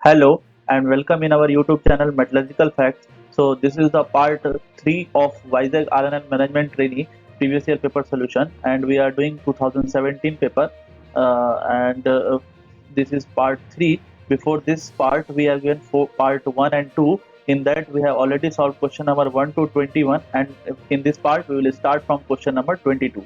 Hello and welcome in our YouTube channel Metallurgical Facts. So this is the part 3 of Vizag RNL Management Trainee previous year paper solution, and we are doing 2017 paper, and this is part 3. Before this part we have given part 1 and 2. In that we have already solved question number 1 to 21, and in this part we will start from question number 22.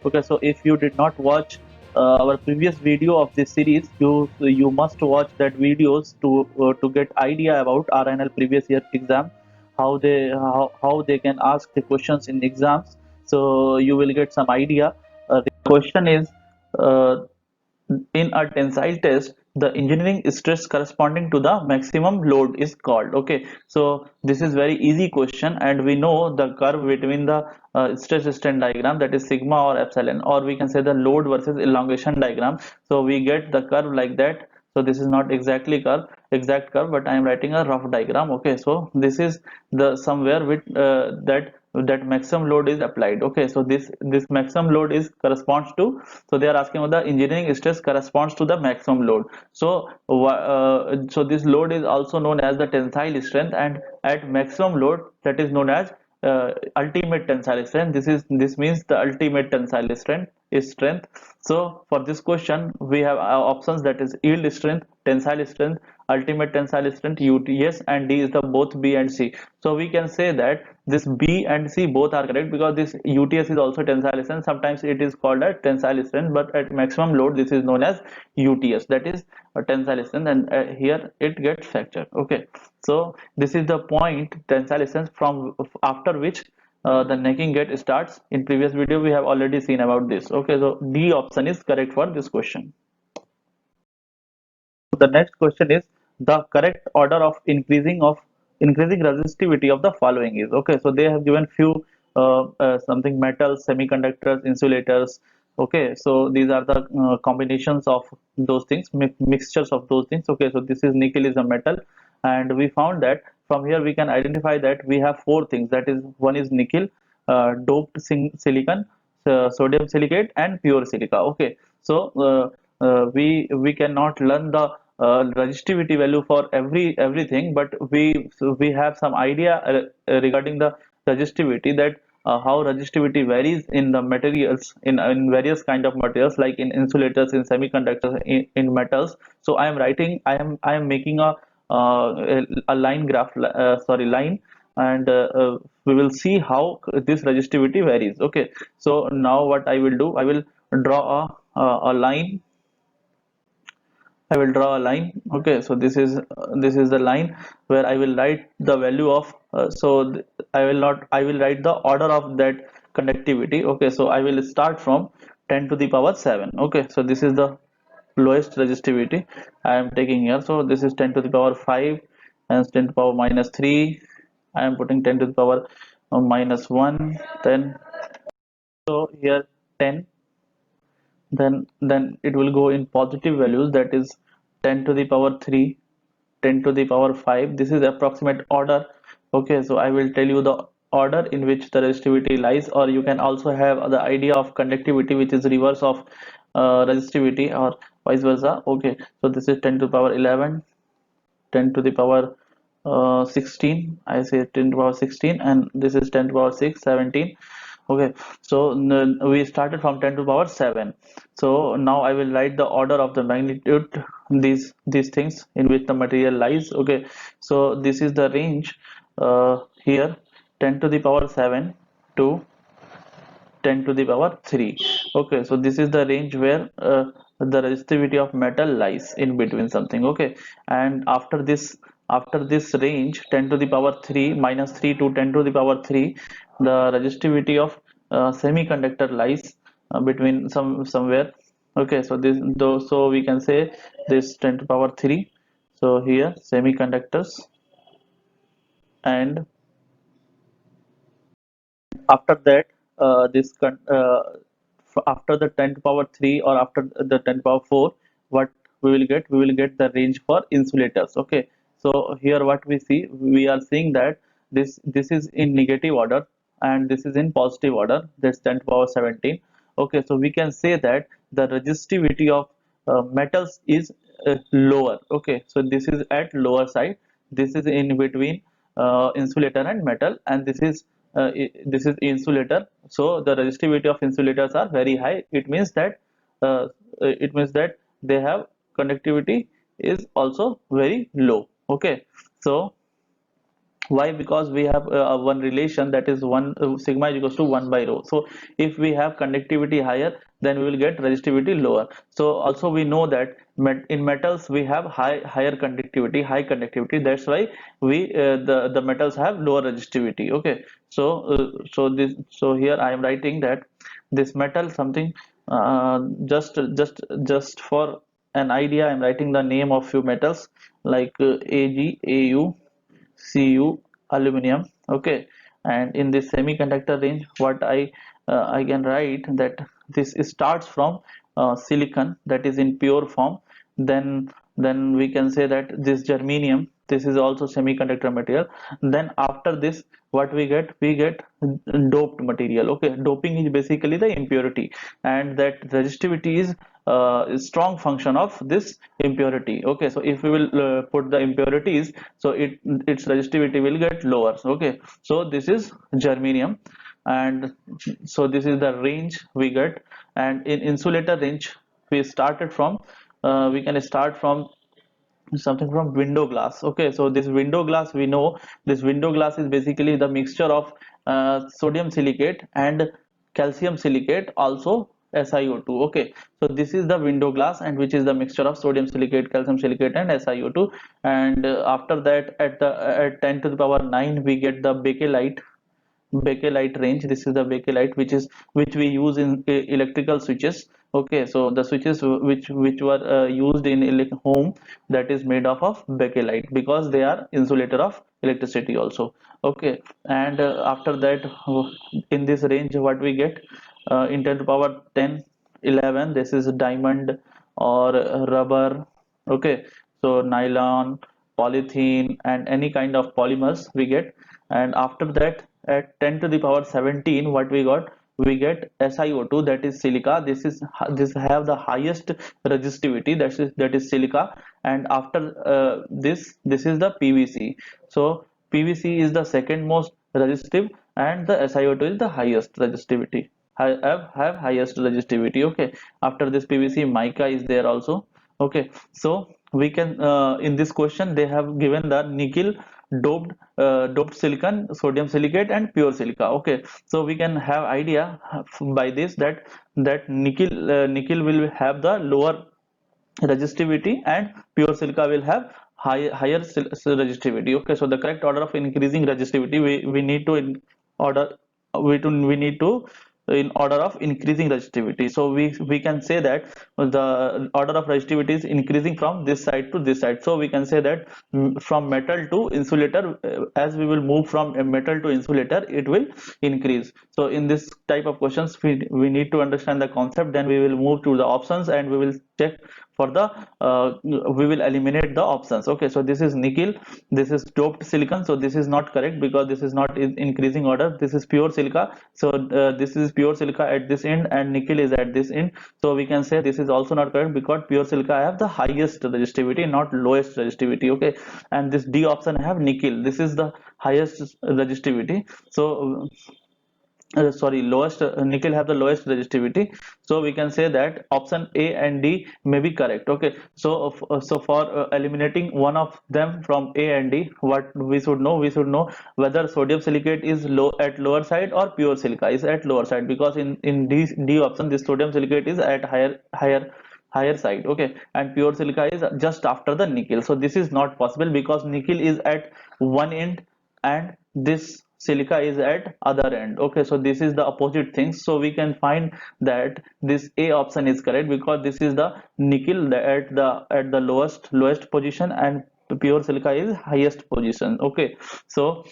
Okay, so if you did not watch our previous video of this series, you must watch that videos to get idea about RNL previous year exam, how they can ask the questions in exams. So you will get some idea. The question is, uh, in a tensile test, the engineering stress corresponding to the maximum load is called. Okay, so this is very easy question, and we know the curve between the stress strain diagram, that is sigma or epsilon, or we can say the load versus elongation diagram. So we get the curve like that. So this is not exact curve, but I am writing a rough diagram. Okay, so this is the somewhere with that maximum load is applied. Okay, so this maximum load is corresponds to, so they are asking about the engineering stress corresponds to the maximum load. So so this load is also known as the tensile strength, and at maximum load, that is known as ultimate tensile strength. This means the ultimate tensile strength. So for this question we have options, that is yield strength, tensile strength, ultimate tensile strength, UTS, and D is the both B and C. So we can say that this B and C both are correct, because this UTS is also tensile strength. Sometimes it is called a tensile strength, but at maximum load this is known as UTS, that is a tensile strength, and here it gets fractured. Okay, so this is the point tensile strength from after which the necking get starts. In previous video we have already seen about this. Okay, so D option is correct for this question. The next question is the correct order of increasing resistivity of the following is. Okay, so they have given few something metals, semiconductors, insulators. Okay, so these are the combinations of those things, mixtures of those things. Okay, so this is nickel is a metal, and we found that from here we can identify that we have four things, that is one is nickel, doped silicon, sodium silicate, and pure silica. Okay, so we cannot learn the resistivity value for everything, but we have some idea regarding the resistivity, that how resistivity varies in the materials, in various kind of materials, like in insulators, in semiconductors, in metals. So I am making a line graph, sorry, line, and we will see how this resistivity varies. Okay, so now what I will do, I will draw a line. I will draw a line. Okay, so this is the line where I will write the value of I will not, I will write the order of that conductivity. Okay, so I will start from 10 to the power 7. Okay, so this is the lowest resistivity I am taking here. So this is 10 to the power 5 and 10 to the power minus 3. I am putting 10 to the power minus 1. Then so here 10, then it will go in positive values, that is 10 to the power 3, 10 to the power 5. This is approximate order. Okay, so I will tell you the order in which the resistivity lies, or you can also have the idea of conductivity, which is reverse of resistivity, or vice versa. Okay, so this is 10 to the power 11, 10 to the power 16. I say 10 to the power 16, and this is 10 to the power 6, 17. Okay, so we started from 10 to the power 7. So now I will write the order of the magnitude, these things in which the material lies. Okay, so this is the range here, 10 to the power 7 to 10 to the power 3. Okay, so this is the range where the resistivity of metal lies in between something. Okay, and after this range, 10 to the power 3 minus 3 to 10 to the power 3, the resistivity of semiconductor lies between somewhere. Okay, so this though, so we can say this 10 to the power 3. So here semiconductors, and after that after the 10 to power 3 or after the 10 to power 4, what we will get the range for insulators. Okay, so here what we see, we are seeing that this is in negative order and this is in positive order, that's 10 to power 17. Okay, so we can say that the resistivity of metals is lower. Okay, so this is at lower side, this is in between insulator and metal, and this is insulator. So the resistivity of insulators are very high. It means that they have conductivity is also very low. Okay, so why? Because we have one relation, that is 1 sigma is equals to 1 by rho. So if we have conductivity higher, then we will get resistivity lower. So also we know that in metals we have higher conductivity, high conductivity. That's why the metals have lower resistivity. Okay, so here I am writing that this metal something, just for an idea, I am writing the name of few metals like Ag, Au, Cu, aluminum. Okay, and in this semiconductor range, what I can write that this starts from silicon, that is in pure form. Then we can say that this germanium, this is also semiconductor material. Then after this, what we get doped material. Okay, doping is basically the impurity, and that resistivity is a strong function of this impurity. Okay, so if we will put the impurities, so its resistivity will get lower. Okay, so this is germanium, and so this is the range we get. And in insulator range, we can start from something from window glass. Okay, so this window glass, we know this window glass is basically the mixture of sodium silicate and calcium silicate, also SiO2. Okay, so this is the window glass, and which is the mixture of sodium silicate, calcium silicate, and SiO2. And after that, at 10 to the power 9, we get the bakelite range. This is the bakelite, which we use in electrical switches. Okay, so the switches which were used in home, that is made up of bakelite, because they are insulator of electricity also. Okay, and after that, in this range, what we get in 10 to power 10, 11, this is diamond or rubber. Okay, so nylon, polythene, and any kind of polymers we get. And after that, at 10 to the power 17, what we get SiO2, that is silica. This have the highest resistivity, that is silica. And after this is the PVC. So PVC is the second most resistive, and the SiO2 is the highest resistivity, have highest resistivity. Okay, after this PVC, mica is there also. Okay, so we can in this question they have given the nickel doped silicon, sodium silicate, and pure silica. Okay, so we can have idea by this that nickel will have the lower resistivity, and pure silica will have higher resistivity. Okay, so the correct order of increasing resistivity, we need to in order we need to in order of increasing resistivity. So we can say that the order of resistivity is increasing from this side to this side. So we can say that from metal to insulator, as we will move from a metal to insulator, it will increase. So in this type of questions, we need to understand the concept. Then we will move to the options, and we will check for the we will eliminate the options. Okay, so this is nickel, this is doped silicon, so this is not correct, because this is not in increasing order. This is pure silica, so this is pure silica at this end, and nickel is at this end. So we can say this is also not correct, because pure silica have the highest resistivity, not lowest resistivity. Okay, and this D option have nickel, this is the highest resistivity. So sorry, lowest nickel have the lowest resistivity. So we can say that option A and D may be correct. Okay, so for eliminating one of them from A and D, what we should know, whether sodium silicate is low at lower side, or pure silica is at lower side, because in D option, this sodium silicate is at higher side. Okay, and pure silica is just after the nickel. So this is not possible, because nickel is at one end, and this silica is at other end. Okay, so this is the opposite thing. So we can find that this A option is correct, because this is the nickel at the lowest position, and pure silica is highest position. Okay, so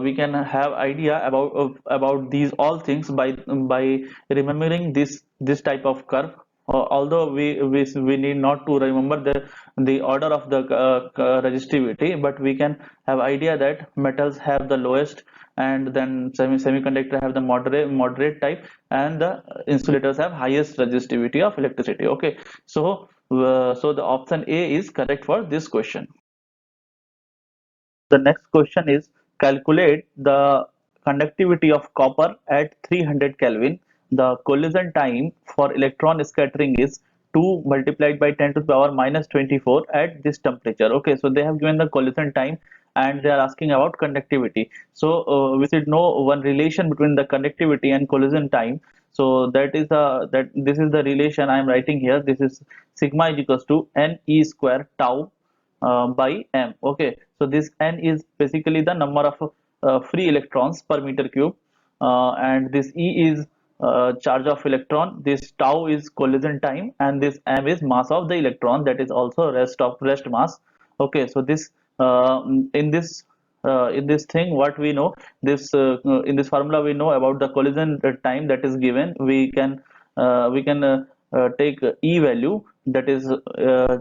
we can have idea about these all things by remembering this type of curve. Although we need not to remember the order of the resistivity, but we can have idea that metals have the lowest, and then semiconductor have the moderate type, and the insulators have highest resistivity of electricity. Okay, so So the option A is correct for this question. The next question is, calculate the conductivity of copper at 300 Kelvin. The collision time for electron scattering is 2 multiplied by 10 to the power minus 24 at this temperature. Okay, so they have given the collision time and they are asking about conductivity. So we should know one relation between the conductivity and collision time. So that this is the relation I am writing here. This is sigma is equals to n e square tau by m. Okay, so this n is basically the number of free electrons per meter cube, and this e is charge of electron, this tau is collision time, and this m is mass of the electron, that is also rest mass. Okay, so this in this in this thing what we know, this in this formula we know about the collision time that is given. We can take e value, that is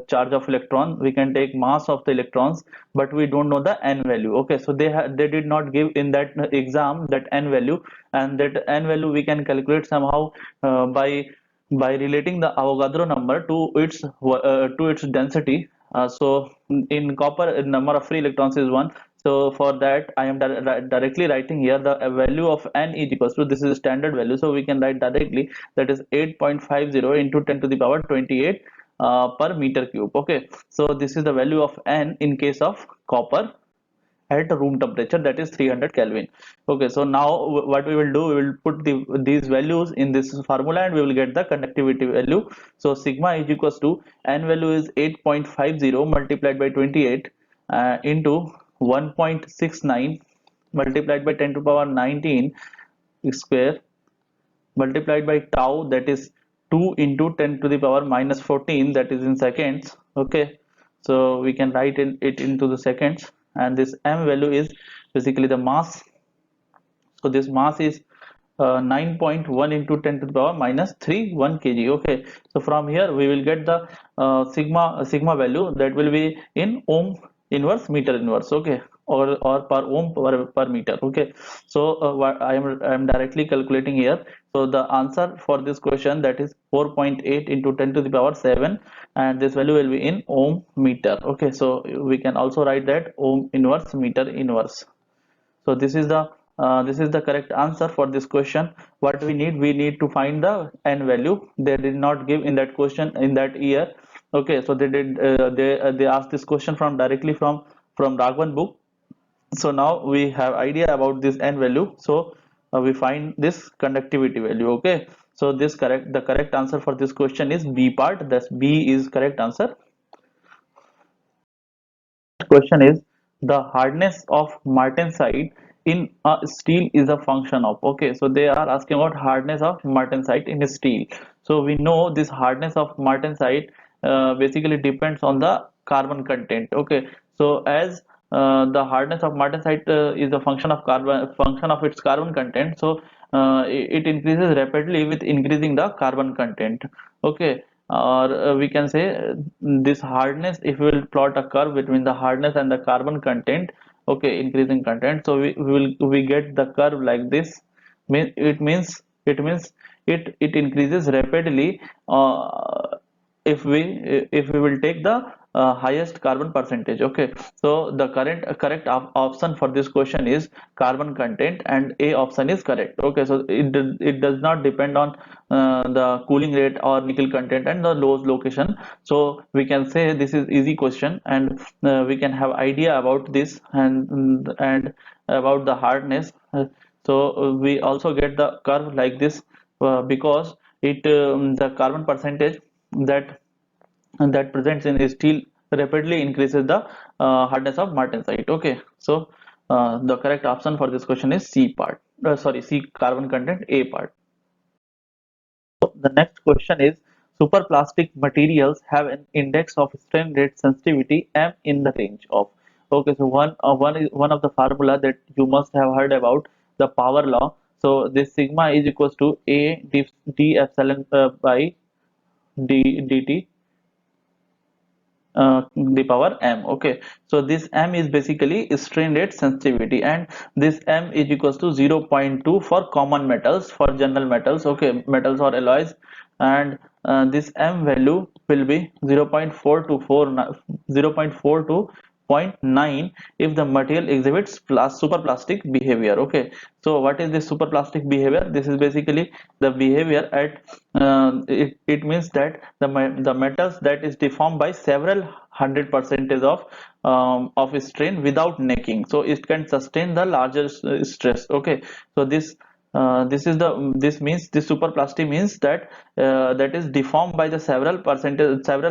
charge of electron. We can take mass of the electrons, but we don't know the n value. Okay, so they did not give in that exam that n value, and that n value we can calculate somehow by relating the Avogadro number to its density. So in copper, number of free electrons is 1. So for that I am directly writing here the value of n is equals to, this is standard value, so we can write directly, that is 8.50 into 10 to the power 28 per meter cube. Okay, so this is the value of n in case of copper at room temperature, that is 300 Kelvin. Okay, so now what we will do, we will put these values in this formula and we will get the conductivity value. So sigma is equals to, n value is 8.50 multiplied by 28 into 1.69 multiplied by 10 to the power 19 square multiplied by tau, that is 2 into 10 to the power minus 14, that is in seconds. Okay, so we can write it into the seconds, and this m value is basically the mass. So this mass is 9.1 into 10 to the power minus 3 1 kg. Okay, so from here we will get the sigma value, that will be in ohm inverse meter inverse. Okay, or per ohm per meter. Okay, so what I am directly calculating here. So the answer for this question, that is 4.8 into 10 to the power 7, and this value will be in ohm meter. Okay, so we can also write that ohm inverse meter inverse. So this is the correct answer for this question. What we need to find the n value. They did not give in that question in that year. Okay, so they asked this question from directly from Raghavan book. So now we have idea about this n value. So we find this conductivity value. Okay, so the correct answer for this question is B part. That's B is correct answer. Question is, the hardness of martensite in a steel is a function of. Okay, so they are asking about hardness of martensite in steel. So we know this hardness of martensite basically depends on the carbon content. Okay, so as the hardness of martensite is a function of its carbon content, so it increases rapidly with increasing the carbon content. Okay, or we can say this hardness, if we will plot a curve between the hardness and the carbon content, okay, increasing content, so we get the curve like this. It means it increases rapidly if we will take the highest carbon percentage. Okay, so the correct option for this question is carbon content, and A option is correct. Okay, so it does not depend on the cooling rate or nickel content and the low location. So we can say this is easy question, and we can have idea about this, and about the hardness. So we also get the curve like this because the carbon percentage that that presents in steel rapidly increases the hardness of martensite. Okay, so the correct option for this question is C part. Sorry, C carbon content, A part. So the next question is, superplastic materials have an index of strain rate sensitivity M in the range of. Okay, so one of the formula that you must have heard about, the power law. So this sigma is equals to A d epsilon by d dt the power m. Okay, so this m is basically strain rate sensitivity, and this m is equals to 0.2 for common metals, for general metals. Okay, metals or alloys, and this m value will be 0.4 to 0.4 to 0.9 if the material exhibits superplastic behavior. Okay, so what is this superplastic behavior? This is basically the behavior at it means that the metals that is deformed by several hundred percentage of strain without necking, so it can sustain the larger stress. Okay, so this means this superplastic means that that is deformed by the several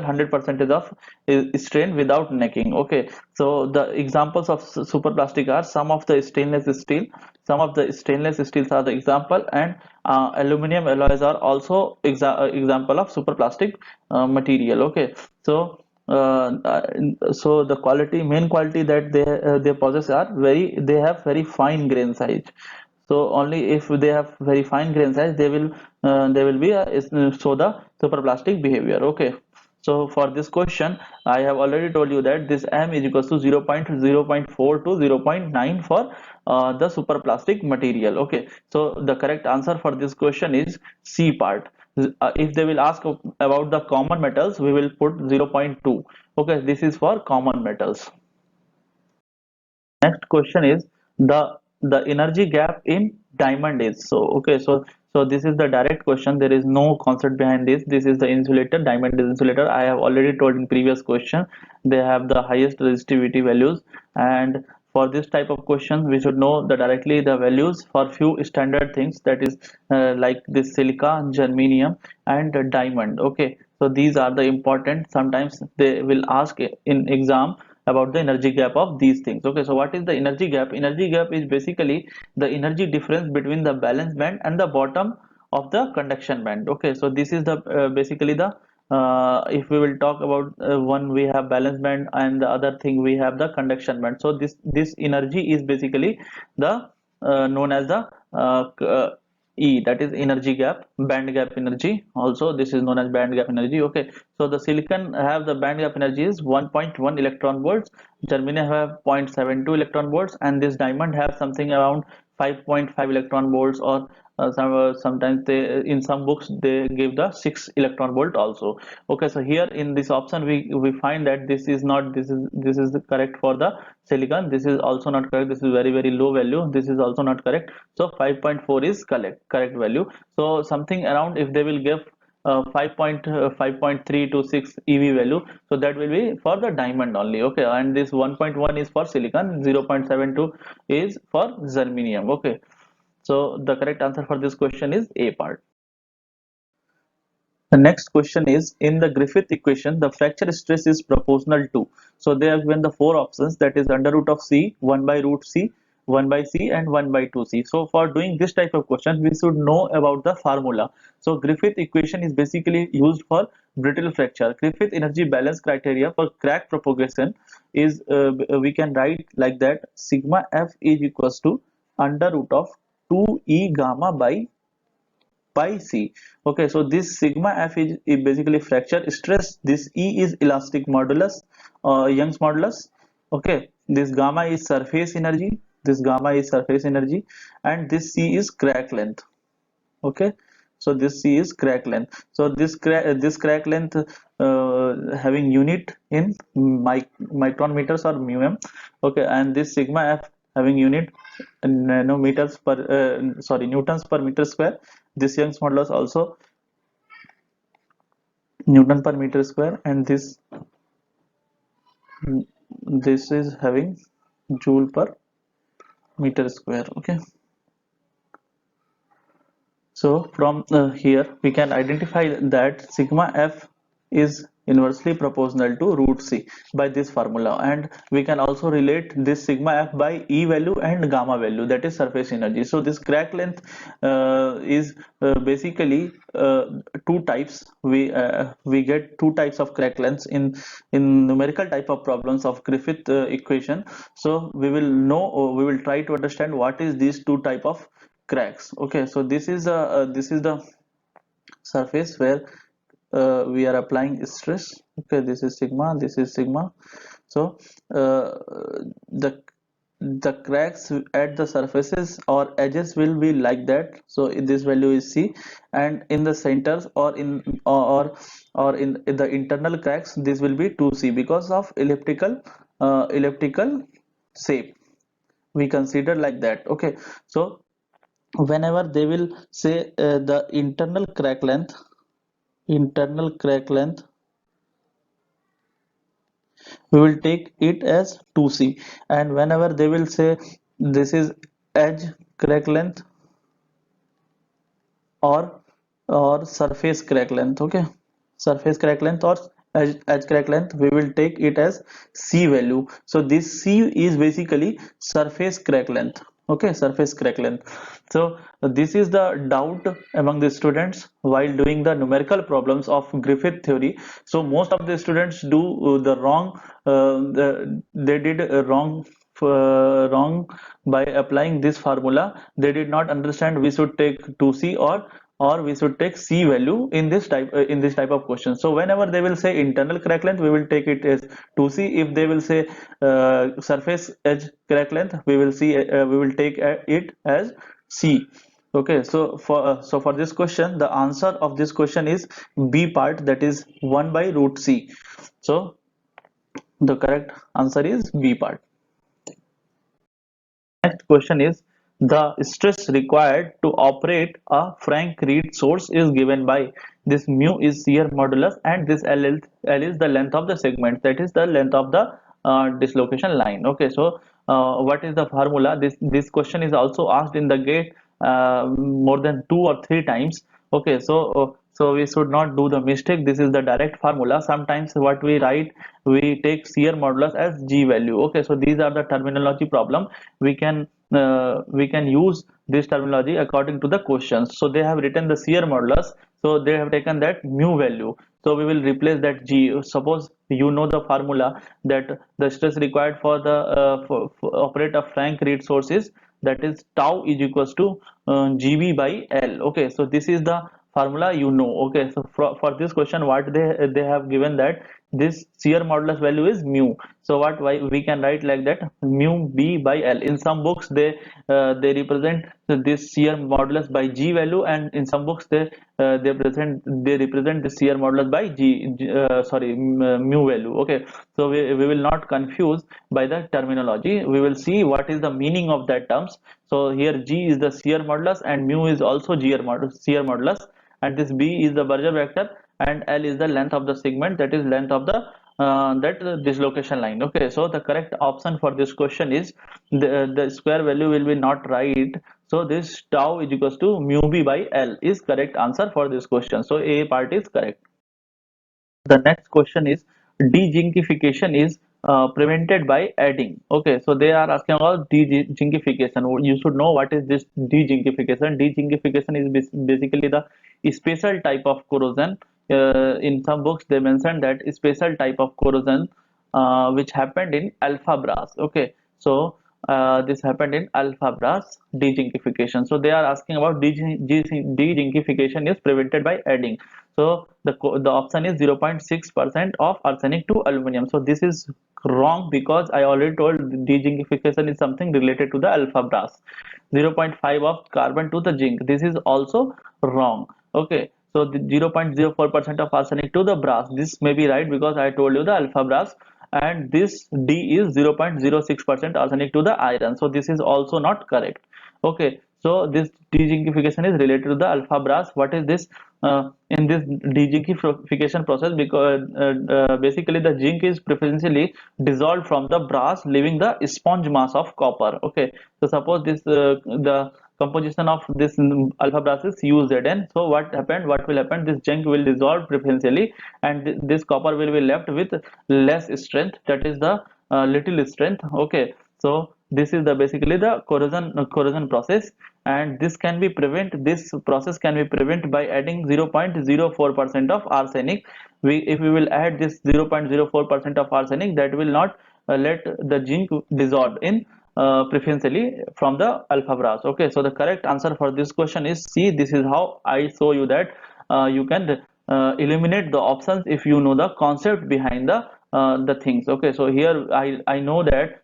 hundred percentage of strain without necking. Okay, so the examples of superplastic are some of the stainless steel, some of the stainless steels are the example, and aluminum alloys are also example of superplastic material. Okay, so so the main quality that they possess are they have very fine grain size. So only if they have very fine grain size, they will be show the superplastic behavior. Okay, so for this question I have already told you that this m is equals to 0.4 to 0.9 for the superplastic material. Okay, so the correct answer for this question is C part. If they will ask about the common metals, we will put 0.2. Okay, this is for common metals. Next question is the energy gap in diamond is. So okay, so this is the direct question. There is no concept behind this. This is the insulator. Diamond is insulator. I have already told in previous question they have the highest resistivity values, and for this type of question we should know the directly the values for few standard things, that is like this silica, germanium, and diamond. Okay, so these are the important. Sometimes they will ask in exam about the energy gap of these things. Okay, so what is the energy gap? Energy gap is basically the energy difference between the valence band and the bottom of the conduction band. Okay, so this is the basically the if we will talk about one, we have valence band, and the other thing we have the conduction band. So this energy is basically the known as the E, that is energy gap, band gap energy. Also, this is known as band gap energy. Okay, so the silicon have the band gap energy is 1.1 electron volts, germanium have 0.72 electron volts, and this diamond have something around 5.5 electron volts, or sometimes they in some books they give the 6 electron volt also. Okay, so here in this option we find that this is not, this is the correct for the silicon. This is also not correct. This is very low value. This is also not correct. So 5.4 is correct value. So something around, if they will give 5.3 to 6 EV value, so that will be for the diamond only. Okay, and this 1.1 is for silicon, 0.72 is for germanium. Okay, so the correct answer for this question is A part. The next question is, in the Griffith equation, the fracture stress is proportional to. So they have given the four options, that is under root of C, 1 by root C, 1 by C, and 1 by 2C. So for doing this type of question, we should know about the formula. So Griffith equation is basically used for brittle fracture. Griffith energy balance criteria for crack propagation is, we can write like that: sigma F is equals to under root of 2E gamma by pi c. Okay, so this sigma f is basically fracture stress, this E is elastic modulus, Young's modulus. Okay, this gamma is surface energy, this gamma is surface energy, and this C is crack length. Okay, so this C is crack length. So this crack length having unit in micron meters or mm. Okay, and this sigma f having unit in nanometers per sorry, newtons per meter square. This Young's modulus also Newton per meter square, and this is having joule per meter square. Okay, so from here we can identify that sigma f is inversely proportional to root c by this formula, and we can also relate this sigma f by E value and gamma value, that is surface energy. So this crack length is basically two types. We get two types of crack lengths in numerical type of problems of Griffith equation. So we will know, or we will try to understand what is these two type of cracks. Okay, so this is the surface where we are applying stress. Okay, this is sigma, this is sigma. So the the cracks at the surfaces or edges will be like that, so this value is C, and in the centers or in the internal cracks this will be 2C because of elliptical shape, we consider like that. Okay, so whenever they will say the internal crack length, we will take it as 2C, and whenever they will say this is edge crack length or surface crack length, okay, surface crack length or edge crack length, we will take it as C value. So this C is basically surface crack length, okay, surface crack length. So this is the doubt among the students while doing the numerical problems of Griffith theory. So most of the students do the wrong, they did wrong by applying this formula. They did not understand we should take 2C or we should take C value in this type of question. So whenever they will say internal crack length, we will take it as 2C. If they will say surface edge crack length, we will take it as C. Okay, so for this question, the answer of this question is B part, that is 1 by root C. So the correct answer is B part. Next question is, the stress required to operate a Frank Reed source is given by, this mu is shear modulus and this L is the length of the segment, that is the length of the dislocation line. Okay, so what is the formula? This question is also asked in the gate more than 2 or 3 times. Okay, so we should not do the mistake. This is the direct formula. Sometimes what we write, we take shear modulus as G value. Okay, so these are the terminology problem. We can use this terminology according to the questions. So they have written the shear modulus, so they have taken that mu value. So we will replace that G. Suppose you know the formula that the stress required for the for operate a Frank Reed source is, that is tau is equals to GB by L. Okay, so this is the formula you know. Okay, so for this question, what they have given that this shear modulus value is mu. So what, why we can write like that, mu B by L. In some books they represent this shear modulus by G value, and in some books they represent the shear modulus by mu value. Okay, so we will not confuse by the terminology. We will see what is the meaning of that terms. So here G is the shear modulus and mu is also shear modulus, and this B is the Berger vector and L is the length of the segment, that is length of the dislocation line. Okay, so the correct option for this question is the square value will be not right. So this tau is equals to mu B by L is correct answer for this question. So A part is correct. The next question is, de-zinkification is prevented by adding. Okay, so they are asking about de-zinkification. You should know what is this de-zinkification. De-zinkification is basically the special type of corrosion. In some books they mentioned that special type of corrosion which happened in alpha brass. Okay, so this happened in alpha brass de-zinkification. So they are asking about de-zinkification is prevented by adding. So the option is 0.6% of arsenic to aluminum. So this is wrong because I already told de-zinkification is something related to the alpha brass. 0.5 of carbon to the zinc. This is also wrong. Okay, so the 0.04% of arsenic to the brass. This may be right because I told you the alpha brass, and this D is 0.06% arsenic to the iron. So this is also not correct. Okay, so this dezinkification is related to the alpha brass. What is this? In this dezinkification process, because basically the zinc is preferentially dissolved from the brass, leaving the sponge mass of copper. Okay, so suppose this the composition of this alpha brass is UZN. So what happened? What will happen? This zinc will dissolve preferentially, and this copper will be left with less strength. That is the little strength. Okay, so this is the basically the corrosion process, and this process can be prevented by adding 0.04% of arsenic. If we will add this 0.04% of arsenic, that will not let the zinc dissolve in preferentially from the alpha brass. Okay, so the correct answer for this question is C. This is how I show you that you can eliminate the options if you know the concept behind the things. Okay, so here I know that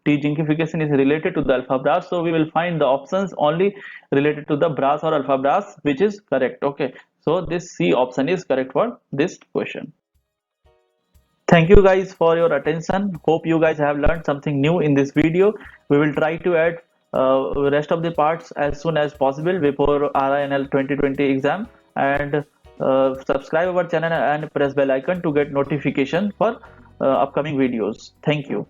T-zinkification is related to the alpha brass, so we will find the options only related to the brass or alpha brass, which is correct. Okay, so this C option is correct for this question. Thank you guys for your attention. Hope you guys have learned something new in this video. We will try to add rest of the parts as soon as possible before RINL 2020 exam, and subscribe our channel and press bell icon to get notification for upcoming videos. Thank you.